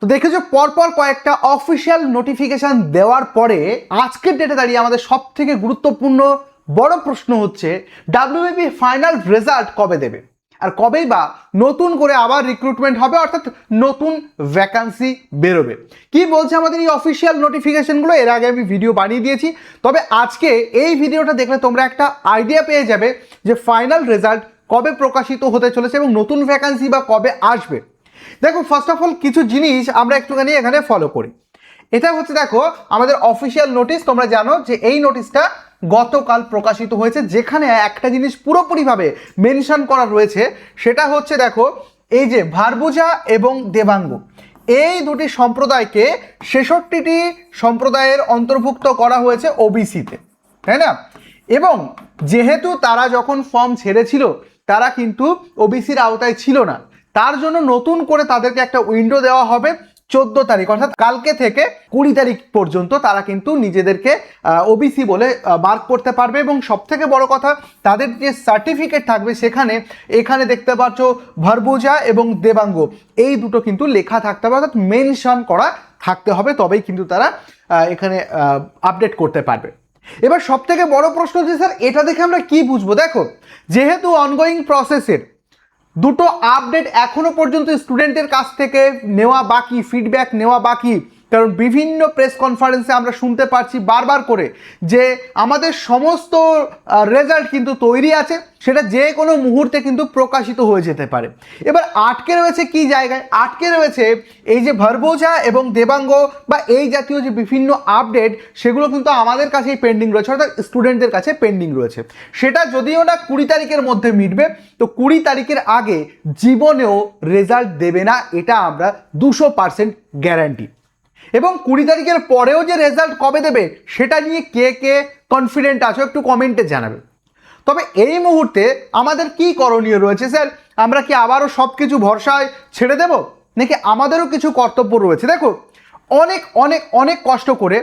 তো দেখেছো পরপর কয়েকটা অফিসিয়াল নোটিফিকেশন দেওয়ার পরে আজকের ডেটে দাঁড়িয়ে আমাদের সব থেকে গুরুত্বপূর্ণ বড় প্রশ্ন হচ্ছে ডাব্লিউবিপি ফাইনাল রেজাল্ট কবে দেবে, আর কবেই বা নতুন করে আবার রিক্রুটমেন্ট হবে, অর্থাৎ নতুন ভ্যাকান্সি বেরোবে। কি বলছে আমাদের এই অফিসিয়াল নোটিফিকেশনগুলো, এর আগে আমি ভিডিও বানিয়ে দিয়েছি। তবে আজকে এই ভিডিওটা দেখলে তোমরা একটা আইডিয়া পেয়ে যাবে যে ফাইনাল রেজাল্ট কবে প্রকাশিত হতে চলেছে এবং নতুন ভ্যাকান্সি বা কবে আসবে। দেখো, ফার্স্ট অফ অল কিছু জিনিস আমরা একটুখানি এখানে ফলো করি। এটা হচ্ছে, দেখো, আমাদের অফিসিয়াল নোটিশ। তোমরা জানো যে এই নোটিশটা গতকাল প্রকাশিত হয়েছে, যেখানে একটা জিনিস পুরোপুরিভাবে মেনশন করা রয়েছে, সেটা হচ্ছে, দেখো, এই যে ভারবুজা এবং দেবাঙ্গ, এই দুটি সম্প্রদায়কে 66টি সম্প্রদায়ের অন্তর্ভুক্ত করা হয়েছে ওবিসিতে, তাই না? এবং যেহেতু তারা যখন ফর্ম ছেড়েছিল তারা কিন্তু ওবিসির আওতায় ছিল না, তার জন্য নতুন করে তাদেরকে একটা উইন্ডো দেওয়া হবে 14 তারিখ, অর্থাৎ কালকে থেকে 20 তারিখ পর্যন্ত তারা কিন্তু নিজেদেরকে ওবিসি বলে মার্ক করতে পারবে। এবং সব থেকে বড় কথা, তাদের যে সার্টিফিকেট থাকবে সেখানে এখানে দেখতে পাচ্ছ ভারবুজা এবং দেবাঙ্গ এই দুটো কিন্তু লেখা থাকতে হবে, অর্থাৎ মেনশন করা থাকতে হবে, তবেই কিন্তু তারা এখানে আপডেট করতে পারবে। এবার সব থেকে বড় প্রশ্ন হচ্ছে, স্যার এটা দেখে আমরা কি বুঝবো? দেখো, যেহেতু অনগোয়িং প্রসেসের দুটো আপডেট এখনো পর্যন্ত স্টুডেন্টের কাছ থেকে নেওয়া বাকি, ফিডব্যাক নেওয়া বাকি, কারণ বিভিন্ন প্রেস কনফারেন্সে আমরা শুনতে পাচ্ছি বারবার করে যে আমাদের সমস্ত রেজাল্ট কিন্তু তৈরি আছে, সেটা যে কোনো মুহূর্তে কিন্তু প্রকাশিত হয়ে যেতে পারে। এবার আটকে রয়েছে কি জায়গায়? আটকে রয়েছে এই যে ভারবুজা এবং দেবাঙ্গ বা এই জাতীয় যে বিভিন্ন আপডেট, সেগুলো কিন্তু আমাদের কাছেই পেন্ডিং রয়েছে, অর্থাৎ স্টুডেন্টদের কাছে পেন্ডিং রয়েছে। সেটা যদিও না 20 তারিখের মধ্যে মিটবে, তো 20 তারিখের আগে জীবনেও রেজাল্ট দেবে না, এটা আমরা 200% গ্যারান্টি। এবং 20 তারিখের পরেও যে রেজাল্ট কবে দেবে সেটা নিয়ে কে কে কনফিডেন্ট আছো একটু কমেন্টে জানাবে। তবে এই মুহূর্তে আমাদের কি করণীয় রয়েছে? স্যার আমরা কি আবারও সব কিছু ভরসায় ছেড়ে দেব, নাকি আমাদেরও কিছু কর্তব্য রয়েছে? দেখো, অনেক অনেক অনেক কষ্ট করে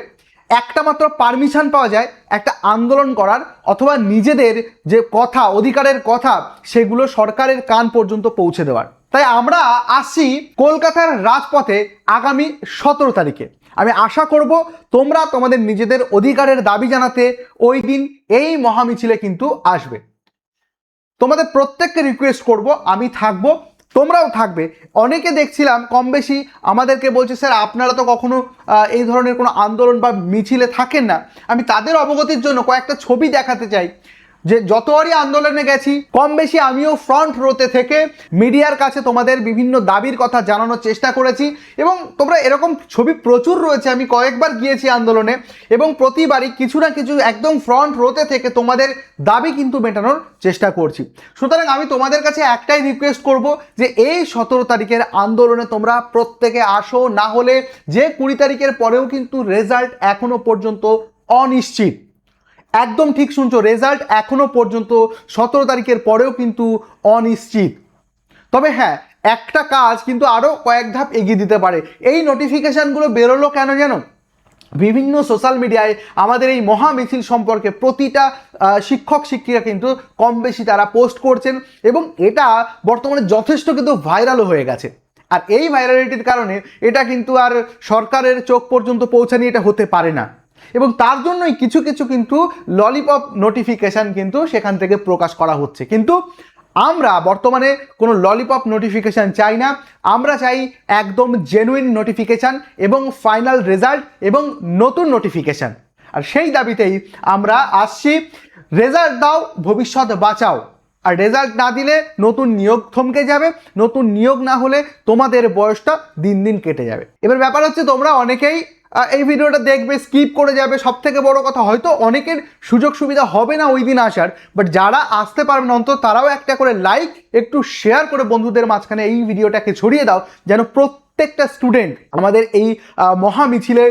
একটা মাত্র পারমিশন পাওয়া যায় একটা আন্দোলন করার, অথবা নিজেদের যে কথা, অধিকারের কথা, সেগুলো সরকারের কান পর্যন্ত পৌঁছে দেওয়ার। তাই আমরা আসছি কলকাতার রাজপথে আগামী 17 তারিখে। আমি আশা করব তোমরা তোমাদের নিজেদের অধিকারের দাবি জানাতে ওই দিন এই মহামিছিলে কিন্তু আসবে। তোমাদের প্রত্যেককে রিকোয়েস্ট করব, আমি থাকবো, তোমরাও থাকবে। অনেকে দেখছিলাম কম বেশি আমাদেরকে বলছে, স্যার আপনারা তো কখনো এই ধরনের কোনো আন্দোলন বা মিছিলে থাকেন না। আমি তাদের অবগতির জন্য কয়েকটা ছবি দেখাতে চাই যে যতবারই আন্দোলনে গেছি কম বেশি আমিও ফ্রন্ট রোতে থেকে মিডিয়ার কাছে তোমাদের বিভিন্ন দাবির কথা জানানোর চেষ্টা করেছি, এবং তোমরা এরকম ছবি প্রচুর রয়েছে। আমি কয়েকবার গিয়েছি আন্দোলনে এবং প্রতিবারই কিছু না কিছু একদম ফ্রন্ট রোতে থেকে তোমাদের দাবি কিন্তু মেটানোর চেষ্টা করছি। সুতরাং আমি তোমাদের কাছে একটাই রিকোয়েস্ট করব যে এই 17 তারিখের আন্দোলনে তোমরা প্রত্যেকে আসো, না হলে যে 20 তারিখের পরেও কিন্তু রেজাল্ট এখনো পর্যন্ত অনিশ্চিত। একদম ঠিক শুনছো, রেজাল্ট এখনো পর্যন্ত 17 তারিখের পরেও কিন্তু অনিশ্চিত। তবে হ্যাঁ, একটা কাজ কিন্তু আরও কয়েক ধাপ এগিয়ে দিতে পারে। এই নোটিফিকেশানগুলো বেরোলো কেন জানো? বিভিন্ন সোশ্যাল মিডিয়ায় আমাদের এই মহা মিছিল সম্পর্কে প্রতিটা শিক্ষক শিক্ষিকা কিন্তু কম বেশি তারা পোস্ট করছেন, এবং এটা বর্তমানে যথেষ্ট কিন্তু ভাইরালও হয়ে গেছে। আর এই ভাইরালিটির কারণে এটা কিন্তু আর সরকারের চোখ পর্যন্ত পৌঁছানি এটা হতে পারে না, এবং তার জন্যই কিছু কিছু কিন্তু ললিপপ নোটিফিকেশান কিন্তু সেখান থেকে প্রকাশ করা হচ্ছে। কিন্তু আমরা বর্তমানে কোনো ললিপপ নোটিফিকেশান চাই না, আমরা চাই একদম জেনুইন নোটিফিকেশান এবং ফাইনাল রেজাল্ট এবং নতুন নোটিফিকেশান। আর সেই দাবিতেই আমরা আসছি। রেজাল্ট দাও, ভবিষ্যৎ বাঁচাও। আর রেজাল্ট না দিলে নতুন নিয়োগ থমকে যাবে, নতুন নিয়োগ না হলে তোমাদের বয়সটা দিন দিন কেটে যাবে। এবার ব্যাপার হচ্ছে, তোমরা অনেকেই এই ভিডিওটা দেখবে, স্কিপ করে যাবে। সব থেকে বড় কথা, হয়তো অনেকের সুযোগ সুবিধা হবে না ওই দিন আসার, বাট যারা আসতে পারবে না অন্তত তারাও একটা করে লাইক, একটু শেয়ার করে বন্ধুদের মাঝখানে এই ভিডিওটাকে ছড়িয়ে দাও, যেন প্রত্যেকটা স্টুডেন্ট আমাদের এই মহা মিছিলে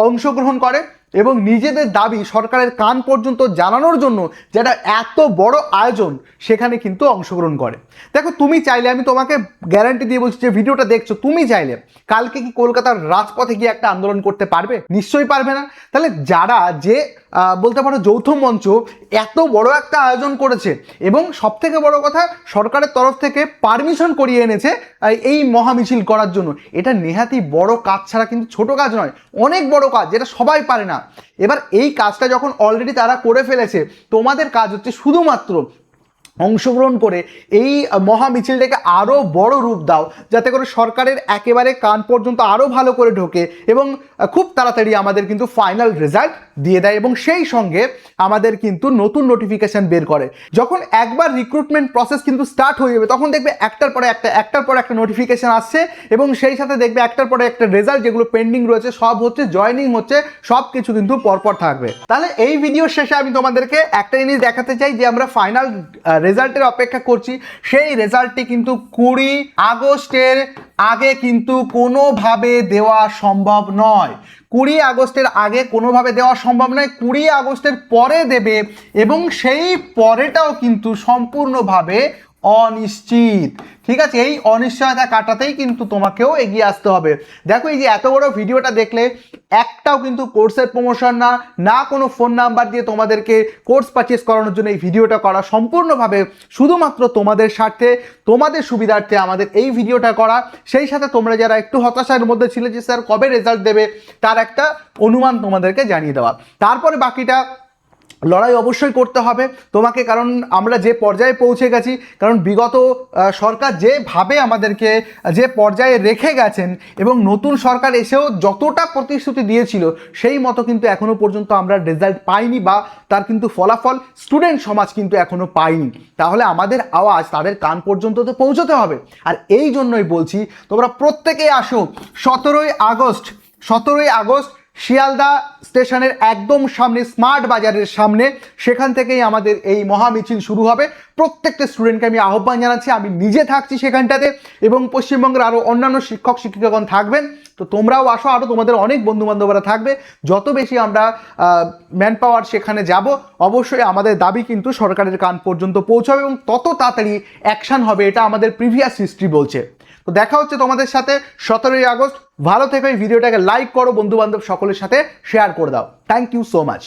অংশগ্রহণ করে এবং নিজেদের দাবি সরকারের কান পর্যন্ত জানানোর জন্য যেটা এত বড় আয়োজন সেখানে কিন্তু অংশগ্রহণ করে। দেখো, তুমি চাইলে, আমি তোমাকে গ্যারান্টি দিয়ে বলছি, যে ভিডিওটা দেখছো, তুমি চাইলে কালকে কি কলকাতার রাজপথে গিয়ে একটা আন্দোলন করতে পারবে? নিশ্চয়ই পারবে না। তাহলে যারা যে বলতে পারো যৌথ মঞ্চ এত বড় একটা আয়োজন করেছে এবং সবথেকে বড় কথা সরকারের তরফ থেকে পারমিশন করিয়ে এনেছে এই মহামিছিল করার জন্য। এটা নেহাতি বড় কাজ ছাড়া কিন্তু ছোট কাজ নয়, অনেক বড় কাজ, যেটা সবাই পারে না। এবার এই কাজটা যখন অলরেডি তারা করে ফেলেছে, তোমাদের কাজ হচ্ছে শুধুমাত্র অংশগ্রহণ করে এই মহামিছিলটাকে আরও বড় রূপ দাও, যাতে করে সরকারের একেবারে কান পর্যন্ত আরও ভালো করে ঢোকে এবং খুব তাড়াতাড়ি আমাদের কিন্তু ফাইনাল রেজাল্ট দিয়ে দেয় এবং সেই সঙ্গে আমাদের কিন্তু নতুন নোটিফিকেশান বের করে। যখন একবার রিক্রুটমেন্ট প্রসেস কিন্তু স্টার্ট হয়ে যাবে, তখন দেখবে একটার পর একটা নোটিফিকেশান আসছে এবং সেই সাথে দেখবে একটার পরে একটা রেজাল্ট যেগুলো পেন্ডিং রয়েছে সব হচ্ছে, জয়েনিং হচ্ছে, সব কিছু কিন্তু পরপর থাকবে। তাহলে এই ভিডিওর শেষে আমি তোমাদেরকে একটা জিনিস দেখাতে চাই যে আমরা ফাইনাল রেজাল্টের অপেক্ষা করছি। সেই রেজাল্টটি কিন্তু 20 আগস্টের আগে কিন্তু কোনোভাবে দেওয়া সম্ভব নয়। 20 আগস্টের আগে কোনোভাবে দেওয়া সম্ভব নয়, 20 আগস্টের পরে দেবে এবং সেই পরেটাও কিন্তু সম্পূর্ণভাবে অনিশ্চিত। ঠিক আছে, এই অনিশ্চয়তা কাটাতেই কিন্তু তোমাকেও এগিয়ে আসতে হবে। দেখো এই যে এত বড় ভিডিওটা দেখলে, একটাও কিন্তু কোর্সের প্রমোশন না কোনো ফোন নাম্বার দিয়ে তোমাদেরকে কোর্স পারচেস করানোর জন্য এই ভিডিওটা করা, সম্পূর্ণভাবে শুধুমাত্র তোমাদের স্বার্থে, তোমাদের সুবিধার্থে আমাদের এই ভিডিওটা করা। সেই সাথে তোমরা যারা একটু হতাশার মধ্যে ছিলে যে স্যার কবে রেজাল্ট দেবে, তার একটা অনুমান তোমাদেরকে জানিয়ে দেওয়া। তারপরে বাকিটা লড়াই অবশ্যই করতে হবে তোমাকে, কারণ আমরা যে পর্যায়ে পৌঁছে গেছি, কারণ বিগত সরকার যেভাবে আমাদেরকে যে পর্যায়ে রেখে গেছেন এবং নতুন সরকার এসেও যতটা প্রতিশ্রুতি দিয়েছিল সেই মতো কিন্তু এখনো পর্যন্ত আমরা রেজাল্ট পাইনি বা তার কিন্তু ফলাফল স্টুডেন্ট সমাজ কিন্তু এখনো পাইনি। তাহলে আমাদের আওয়াজ তাদের কান পর্যন্ত তো পৌঁছতে হবে। আর এই জন্যই বলছি তোমরা প্রত্যেকেই আসো 17ই আগস্ট শিয়ালদা স্টেশনের একদম সামনে, স্মার্ট বাজারের সামনে, সেখান থেকেই আমাদের এই মহামিছিল শুরু হবে। প্রত্যেকটা স্টুডেন্টকে আমি আহ্বান জানাচ্ছি, আমি নিজে থাকছি সেখানটাতে এবং পশ্চিমবঙ্গের আরও অন্যান্য শিক্ষক শিক্ষিকাগণ থাকবেন। তো তোমরাও আসো, আরও তোমাদের অনেক বন্ধুবান্ধবরা থাকবে। যত বেশি আমরা ম্যান পাওয়ার সেখানে যাব, অবশ্যই আমাদের দাবি কিন্তু সরকারের কান পর্যন্ত পৌঁছাবে এবং তত তাড়াতাড়ি অ্যাকশান হবে, এটা আমাদের প্রিভিয়াস হিস্ট্রি বলছে। তো দেখা হচ্ছে তোমাদের সাথে 17ই আগস্ট। ভালো থেকো, এই ভিডিওটাকে লাইক করো, বন্ধু বান্ধব সকলের সাথে শেয়ার করে দাও। Thank you so much.